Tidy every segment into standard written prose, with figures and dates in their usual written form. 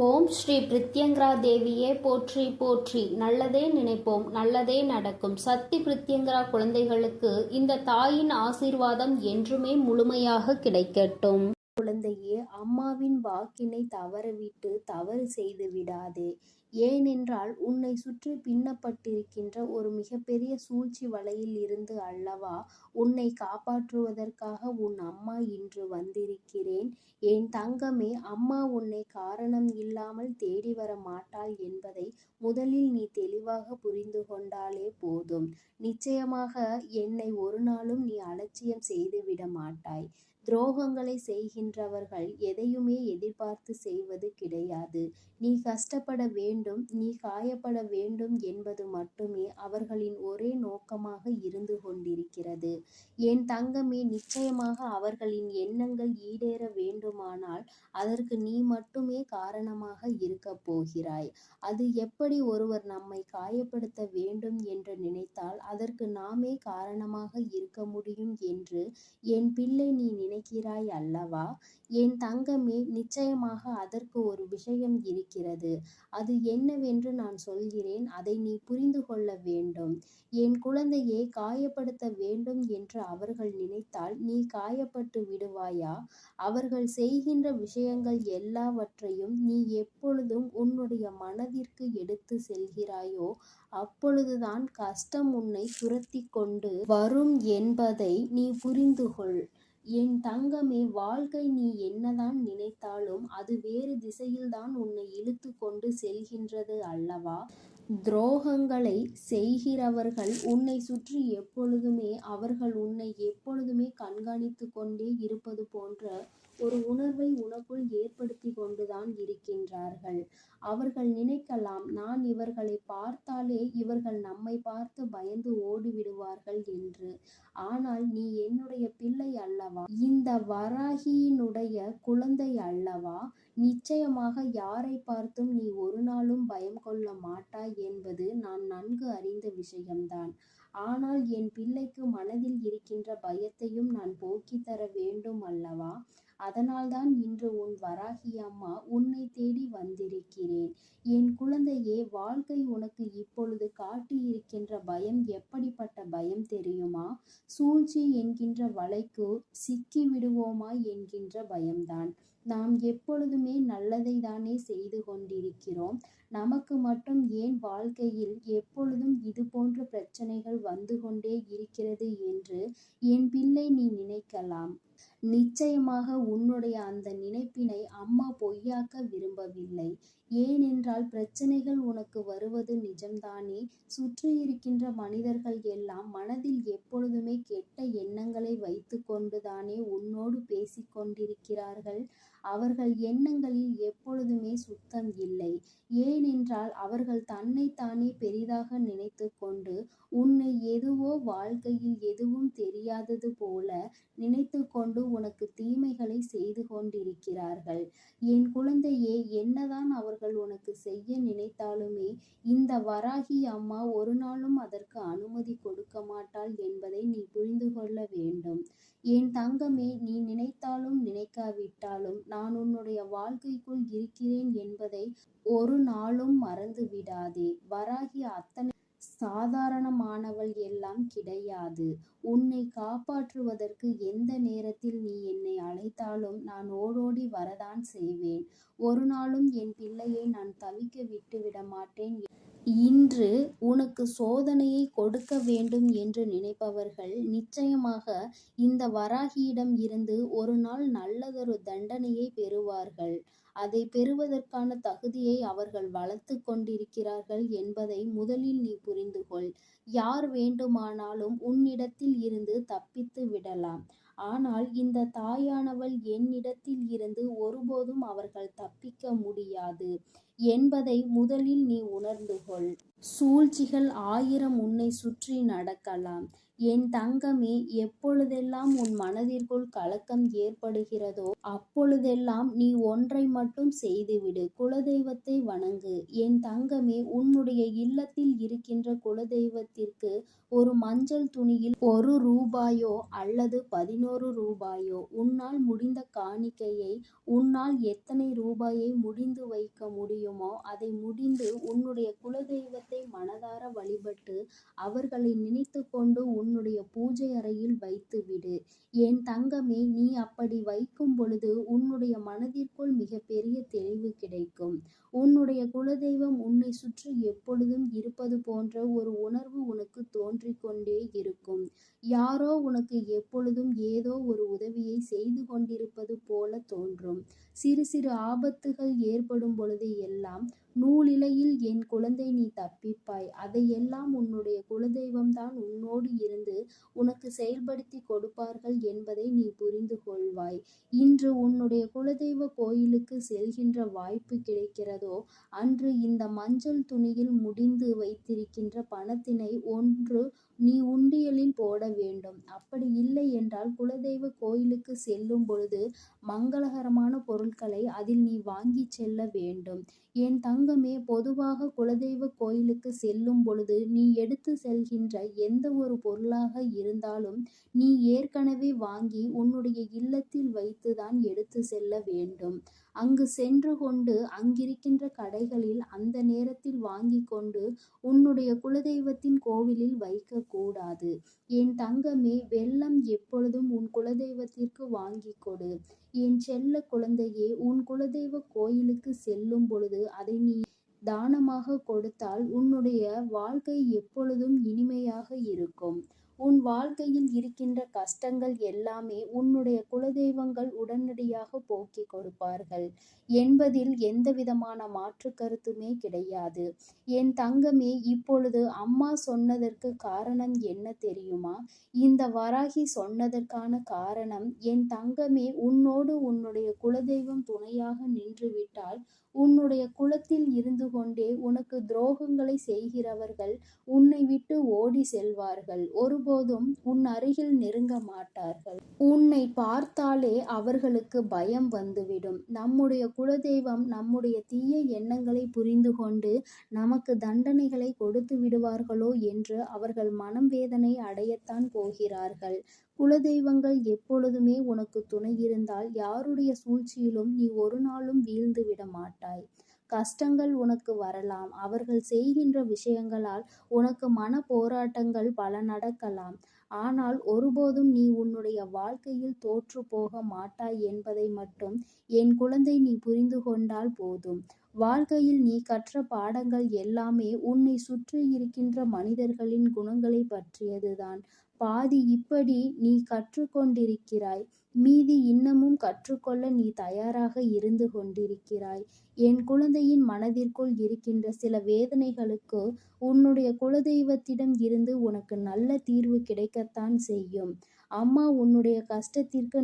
ஓம் ஸ்ரீ பிரித்யங்கரா தேவியே போற்றி போற்றி. நல்லதே நினைப்போம், நல்லதே நடக்கும். சக்தி பிரித்யங்கரா குழந்தைகளுக்கு இந்த தாயின் ஆசீர்வாதம் என்றுமே முழுமையாக கிடைக்கட்டும். குழந்தையே, அம்மாவின் வாக்கினை தவறவிட்டு தவறு செய்து விடாதே. ஏனென்றால் உன்னை சுற்றி பின்னப்பட்டிருக்கின்ற ஒரு மிகப்பெரிய சூழ்ச்சி வலையில் இருந்து அல்லவா உன்னை காப்பாற்றுவதற்காக உன் அம்மா இன்று வந்திருக்கிறேன். என் தங்கமே, அம்மா உன்னை காரணம் இல்லாமல் தேடி வர மாட்டாள் என்பதை முதலில் நீ தெளிவாக புரிந்து கொண்டாலே போதும். நிச்சயமாக என்னை ஒரு நாளும் நீ அலட்சியம் செய்துவிட மாட்டாய். துரோகங்களை செய்கின்றவர்கள் எதையுமே எதிர்பார்த்து செய்வது கிடையாது. நீ கஷ்டப்பட வேண்டும், நீ காயப்பட வேண்டும் என்பது மட்டுமே அவர்களின் ஒரே நோக்கமாக இருந்து கொண்டிருக்கிறது. என் தங்கமே, நிச்சயமாக அவர்களின் எண்ணங்கள் ஈடேற வேண்டுமானால் அதற்கு நீ மட்டுமே காரணமாக இருக்கப் போகிறாய். அது எப்படி ஒருவர் நம்மை காயப்படுத்த வேண்டும் என்று நினைத்தால் அதற்கு நாமே காரணமாக இருக்க முடியும் என்று என் பிள்ளை நீ நினைக்கிறாய் அல்லவா? என் தங்கமே, நிச்சயமாக அதற்கு ஒரு விஷயம் இருக்கிறது. அது என்னவென்று நான் சொல்கிறேன், அதை நீ புரிந்து கொள்ள வேண்டும். என் குழந்தையை காயப்படுத்த வேண்டும் என்று அவர்கள் நினைத்தால் நீ காயப்பட்டு விடுவாயா? அவர்கள் செய்கின்ற விஷயங்கள் எல்லாவற்றையும் நீ எப்பொழுதும் உன்னுடைய மனதிற்கு எடுத்து செல்கிறாயோ அப்பொழுதுதான் கஷ்டம் உன்னை துரத்தி கொண்டு வரும் என்பதை நீ புரிந்து கொள். என் தங்கமே, வாழ்க்கை நீ என்னதான் நினைத்தாலும் அது வேறு திசையில்தான் உன்னை இழுத்து கொண்டு செல்கின்றது அல்லவா? துரோகங்களை செய்கிறவர்கள் உன்னை சுற்றி எப்பொழுதுமே அவர்கள் உன்னை எப்பொழுதுமே கண்காணித்து கொண்டே இருப்பது போன்ற ஒரு உணர்வை உனக்குள் ஏற்படுத்தி கொண்டுதான் இருக்கின்றார்கள். அவர்கள் நினைக்கலாம், நான் இவர்களை பார்த்தாலே இவர்கள் நம்மை பார்த்து பயந்து ஓடிவிடுவார்கள் என்று. ஆனால் நீ என்னுடைய பிள்ளை அல்லவா? இந்த வராகியினுடைய குழந்தை அல்லவா? நிச்சயமாக யாரை பார்த்தும் நீ ஒரு நாளும் பயம் கொள்ள மாட்டாய் என்பது நான் நன்கு அறிந்த விஷயம்தான். ஆனால் என் பிள்ளைக்கு மனதில் இருக்கின்ற பயத்தையும் நான் போக்கித் தர வேண்டும் அல்லவா? அதனால்தான் இன்று உன் வராகி அம்மா உன்னை தேடி வந்திருக்கிறேன். என் குழந்தையே, வாழ்க்கை உனக்கு இப்பொழுது காட்டியிருக்கின்ற பயம் எப்படிப்பட்ட பயம் தெரியுமா? சூழ்ச்சி என்கின்ற வலைக்கு சிக்கி விடுவோமா என்கின்ற பயம்தான். நாம் எப்பொழுதுமே நல்லதை தானே செய்து கொண்டிருக்கிறோம். நமக்கு மட்டும் ஏன் வாழ்க்கையில் எப்பொழுதும் இது போன்ற பிரச்சனைகள் வந்து கொண்டே இருக்கிறது என்று என் பிள்ளை நீ நினைக்கலாம். நிச்சயமாக உன்னுடைய அந்த நினைப்பினை அம்மா பொய்யாக்க விரும்பவில்லை. ஏனென்றால் பிரச்சனைகள் உனக்கு வருவது நிஜம்தானே. சுற்றி இருக்கின்ற மனிதர்கள் எல்லாம் மனதில் எப்பொழுதுமே கெட்ட எண்ணங்களை வைத்து கொண்டுதானே உன்னோடு பேசிக்கொண்டிருக்கிறார்கள். அவர்கள் எண்ணங்களில் எப்பொழுதுமே சுத்தம் இல்லை. ஏனென்றால் அவர்கள் தன்னைத்தானே பெரிதாக நினைத்து கொண்டு உன்னை எதுவோ வாழ்க்கையில் எதுவும் தெரியாதது போல நினைத்து கொண்டு உனக்கு தீமைகளை செய்து கொண்டிருக்கிறார்கள். என் குழந்தையே, என்னதான் அவர்கள் உனக்கு செய்ய நினைத்தாலுமே இந்த வராகி அம்மா ஒரு நாளும் அதற்கு அனுமதி கொடுக்க மாட்டாள் என்பதை நீ புரிந்து கொள்ள வேண்டும். என் தங்கமே, நீ நினைத்தாலும் நினைக்காவிட்டாலும் நான் உன்னுடைய வாழ்க்கைக்குள் இருக்கிறேன் என்பதை ஒரு நாளும் மறந்து விடாதே. வராகி அத்தனை சாதாரணமானவள் எல்லாம் கிடையாது. உன்னை காப்பாற்றுவதற்கு எந்த நேரத்தில் நீ என்னை அழைத்தாலும் நான் ஓடோடி வரதான் செய்வேன். ஒரு நாளும் என் பிள்ளையை நான் தவிக்க விட்டுவிட மாட்டேன். இன்று உனக்கு சோதனையை கொடுக்க வேண்டும் என்று நினைப்பவர்கள் நிச்சயமாக இந்த வராகியிடம் இருந்து ஒரு நாள் நல்லதொரு தண்டனையை பெறுவார்கள். அதை பெறுவதற்கான தகுதியை அவர்கள் வளர்த்து கொண்டிருக்கிறார்கள் என்பதை முதலில் நீ புரிந்து கொள். யார் வேண்டுமானாலும் உன்னிடத்தில் இருந்து தப்பித்து விடலாம். ஆனால் இந்த தாயானவள் என்னிடத்தில் இருந்து ஒருபோதும் அவர்கள் தப்பிக்க முடியாது என்பதை முதலில் நீ உணர்ந்து கொள். சூழ்ச்சிகள் 1000 உன்னை சுற்றி நடக்கலாம். என் தங்கமே, எப்பொழுதெல்லாம் உன் மனதிற்குள் கலக்கம் ஏற்படுகிறதோ அப்பொழுதெல்லாம் நீ ஒன்றை மட்டும் செய்துவிடு. குலதெய்வத்தை வணங்கு. என் தங்கமே, உன்னுடைய இல்லத்தில் இருக்கின்ற குலதெய்வத்திற்கு ஒரு மஞ்சள் துணியில் 1 ரூபாயோ அல்லது 11 ரூபாயோ உன்னால் முடிந்த காணிக்கையை, உன்னால் எத்தனை ரூபாயை முடிந்து வைக்க முடியுமோ அதை முடிந்து உன்னுடைய குலதெய்வத்தை மனதார வழிபட்டு அவர்களை நினைத்து கொண்டு உன்னுடைய பூஜை அறையில் வைத்துவிடு. என் தங்கமே, நீ அப்படி வைக்கும் பொழுது உன்னுடைய மனதிற்குள் மிகப்பெரிய தெளிவு கிடைக்கும். உன்னுடைய குலதெய்வம் உன்னை சுற்றி எப்பொழுதும் இருப்பது போன்ற ஒரு உணர்வு உனக்கு தோன்றிக் கொண்டே இருக்கும். யாரோ உனக்கு எப்பொழுதும் ஏதோ ஒரு உதவியை செய்து கொண்டிருப்பது போல தோன்றும். சிறு சிறு ஆபத்துகள் ஏற்படும் பொழுது எல்லாம் நூலிழையில் என் குழந்தை நீ தப்பிப்பாய். அதையெல்லாம் உன்னுடைய குலதெய்வம்தான் உன்னோடு இருந்து உனக்கு செயல்படுத்தி கொடுப்பார்கள் என்பதை நீ புரிந்து கொள்வாய். இன்று உன்னுடைய குலதெய்வ கோயிலுக்கு செல்கின்ற வாய்ப்பு கிடைக்கிறதோ அன்று இந்த மஞ்சள் துணியில் முடிந்து வைத்திருக்கின்ற பணத்தினை ஒன்று நீ உண்டியலில் போட வேண்டும். அப்படி இல்லை என்றால் குலதெய்வ கோயிலுக்கு செல்லும் பொழுது மங்களகரமான பொருட்களை அதில் நீ வாங்கி செல்ல வேண்டும். என் தங்கமே, பொதுவாக குலதெய்வ கோயிலுக்கு செல்லும் பொழுது நீ எடுத்து செல்கின்ற எந்த ஒரு பொருளாக இருந்தாலும் நீ ஏற்கனவே வாங்கி உன்னுடைய இல்லத்தில் வைத்துதான் எடுத்து செல்ல வேண்டும். அங்கு சென்று கொண்டு அங்கிருக்கின்ற கடைகளில் அந்த நேரத்தில் வாங்கி கொண்டு உன்னுடைய குலதெய்வத்தின் கோவிலில் வைக்கக்கூடாது. என் தங்கமே, வெல்லம் எப்பொழுதும் உன் குலதெய்வத்திற்கு வாங்கி கொடு. என் செல்ல குழந்தையே, உன் குலதெய்வ கோயிலுக்கு செல்லும் பொழுது அதை நீ தானமாக கொடுத்தால் உன்னுடைய வாழ்க்கை எப்பொழுதும் இனிமையாக இருக்கும். உன் வாழ்க்கையில் இருக்கின்ற கஷ்டங்கள் எல்லாமே உன்னுடைய குலதெய்வங்கள் உடனடியாக போக்கிக் கொடுப்பார்கள் என்பதில் எந்தவிதமான மாற்று கருத்துமே கிடையாது. என் தங்கமே, இப்பொழுது அம்மா சொன்னதற்கு காரணம் என்ன தெரியுமா? இந்த வராகி சொன்னதற்கான காரணம், என் தங்கமே, உன்னோடு உன்னுடைய குலதெய்வம் துணையாக நின்றுவிட்டால் உன்னுடைய குலத்தில் இருந்து கொண்டே உனக்கு துரோகங்களை செய்கிறவர்கள் உன்னை விட்டு ஓடி செல்வார்கள். ஒருபோதும் உன் அருகில் நெருங்க மாட்டார்கள். உன்னை பார்த்தாலே அவர்களுக்கு பயம் வந்துவிடும். நம்முடைய குலதெய்வம் நம்முடைய தீய எண்ணங்களை புரிந்து கொண்டு நமக்கு தண்டனைகளை கொடுத்து விடுவார்களோ என்று அவர்கள் மனம் வேதனை அடையத்தான் போகிறார்கள். குலதெய்வங்கள் எப்பொழுதுமே உனக்கு துணை இருந்தால் யாருடைய சூழ்ச்சியிலும் நீ ஒரு நாளும் வீழ்ந்து விட மாட்டாய். கஷ்டங்கள் உனக்கு வரலாம். அவர்கள் செய்கின்ற விஷயங்களால் உனக்கு மன போராட்டங்கள் பல நடக்கலாம். ஆனால் ஒருபோதும் நீ உன்னுடைய வாழ்க்கையில் தோற்று போக மாட்டாய் என்பதை மட்டும் என் குழந்தை நீ புரிந்து கொண்டால் போதும். வாழ்க்கையில் நீ கற்ற பாடங்கள் எல்லாமே உன்னை சுற்றி இருக்கின்ற மனிதர்களின் குணங்களை பற்றியதுதான். பாதி இப்படி நீ கற்றுக்கொண்டிருக்கிறாய், மீதி இன்னமும் கற்றுக்கொள்ள நீ தயாராக இருந்து கொண்டிருக்கிறாய். என் குழந்தையின் மனதிற்குள் இருக்கின்ற சில வேதனைகளுக்கு உன்னுடைய குலதெய்வத்திடம் இருந்து உனக்கு நல்ல தீர்வு கிடைக்கத்தான் செய்யும். அம்மா உன்னுடைய கஷ்டத்திற்கு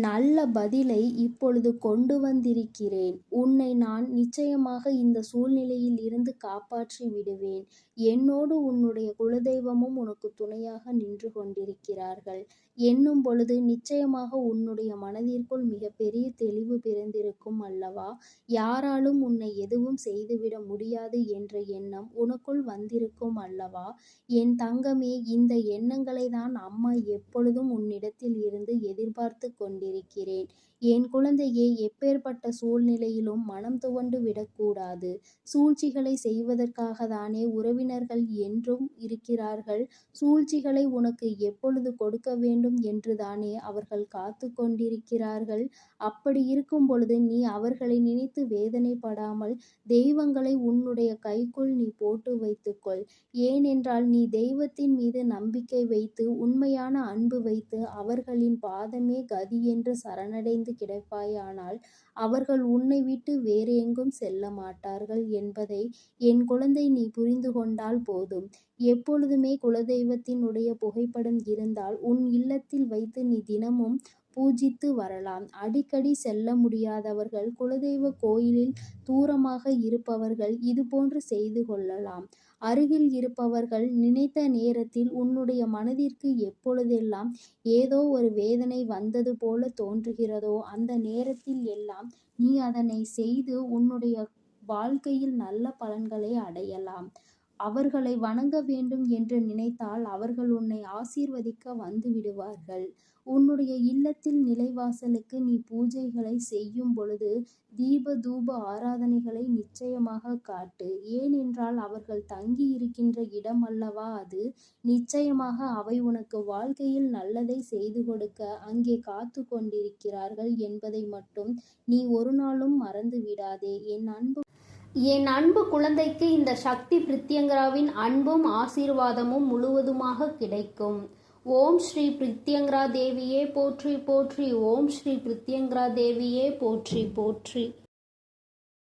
நல்ல பதிலை இப்பொழுது கொண்டு வந்திருக்கிறேன். உன்னை நான் நிச்சயமாக இந்த சூழ்நிலையில் இருந்து காப்பாற்றி விடுவேன். என்னோடு உன்னுடைய குலதெய்வமும் உனக்கு துணையாக நின்று கொண்டிருக்கிறார்கள் என்னும் பொழுது நிச்சயமாக உன்னுடைய மனதிற்குள் மிகப்பெரிய தெளிவு பிறந்திருக்கும் அல்லவா? யாராலும் உன்னை எதுவும் செய்துவிட முடியாது என்ற எண்ணம் உனக்குள் வந்திருக்கும் அல்லவா? என் தங்கமே, இந்த எண்ணங்களை தான் அம்மா எப்பொழுதும் உன்னிடத்தில் இருந்து எதிர்பார்த்து கொண்டிருக்கிறேன். என் குழந்தையே, எப்பேற்பட்ட சூழ்நிலையிலும் மனம் துவண்டு விடக்கூடாது. சூழ்ச்சிகளை செய்வதற்காக தானே உறவினர்கள் என்றும் இருக்கிறார்கள். சூழ்ச்சிகளை உனக்கு எப்பொழுது கொடுக்க வேண்டும் என்று தானே அவர்கள் காத்து கொண்டிருக்கிறார்கள். அப்படி இருக்கும் பொழுது நீ அவர்களை நினைத்து வேதனைப்படாமல் தெய்வங்களை உன்னுடைய கைக்குள் நீ போட்டு வைத்துக்கொள். ஏனென்றால் நீ தெய்வத்தின் மீது நம்பிக்கை வைத்து உண்மையான அன்பு வைத்து அவர்களின் பாதமே கதி என்று சரணடைந்து கிடப்பாயானால் அவர்கள் உன்னை விட்டு வேறு எங்கும் செல்ல மாட்டார்கள் என்பதை என் குழந்தை நீ புரிந்து கொண்டால் போதும். எப்பொழுதுமே குலதெய்வத்தினுடைய புகைப்படம் இருந்தால் உன் இல்லத்தில் வைத்து நீ தினமும் பூஜித்து வரலாம். அடிக்கடி செல்ல முடியாதவர்கள், குலதெய்வ கோயிலில் தூரமாக இருப்பவர்கள் இதுபோன்று செய்து கொள்ளலாம். அருகில் இருப்பவர்கள் நினைத்த நேரத்தில் உன்னுடைய மனதிற்கு எப்பொழுதெல்லாம் ஏதோ ஒரு வேதனை வந்தது போல தோன்றுகிறதோ அந்த நேரத்தில் எல்லாம் நீ அதனை செய்து உன்னுடைய வாழ்க்கையில் நல்ல பலன்களை அடையலாம். அவர்களை வணங்க வேண்டும் என்று நினைத்தால் அவர்கள் உன்னை ஆசீர்வதிக்க வந்து விடுவார்கள். உன்னுடைய இல்லத்தில் நிலைவாசலுக்கு நீ பூஜைகளை செய்யும் பொழுது தீப தூப ஆராதனைகளை நிச்சயமாக காட்டு. ஏனென்றால் அவர்கள் தங்கி இருக்கின்ற இடம் அல்லவா அது. நிச்சயமாக அவை உனக்கு வாழ்க்கையில் நல்லதை செய்து கொடுக்க அங்கே காத்து கொண்டிருக்கிறார்கள் என்பதை மட்டும் நீ ஒரு நாளும் மறந்து விடாதே. என் அன்பு குழந்தைக்கு இந்த சக்தி பிரித்யங்கராவின் அன்பும் ஆசீர்வாதமும் முழுவதுமாக கிடைக்கும். ஓம் ஸ்ரீ பிரித்யங்கரா தேவியே போற்றி போற்றி. ஓம் ஸ்ரீ பிரித்யங்கரா தேவியே போற்றி போற்றி.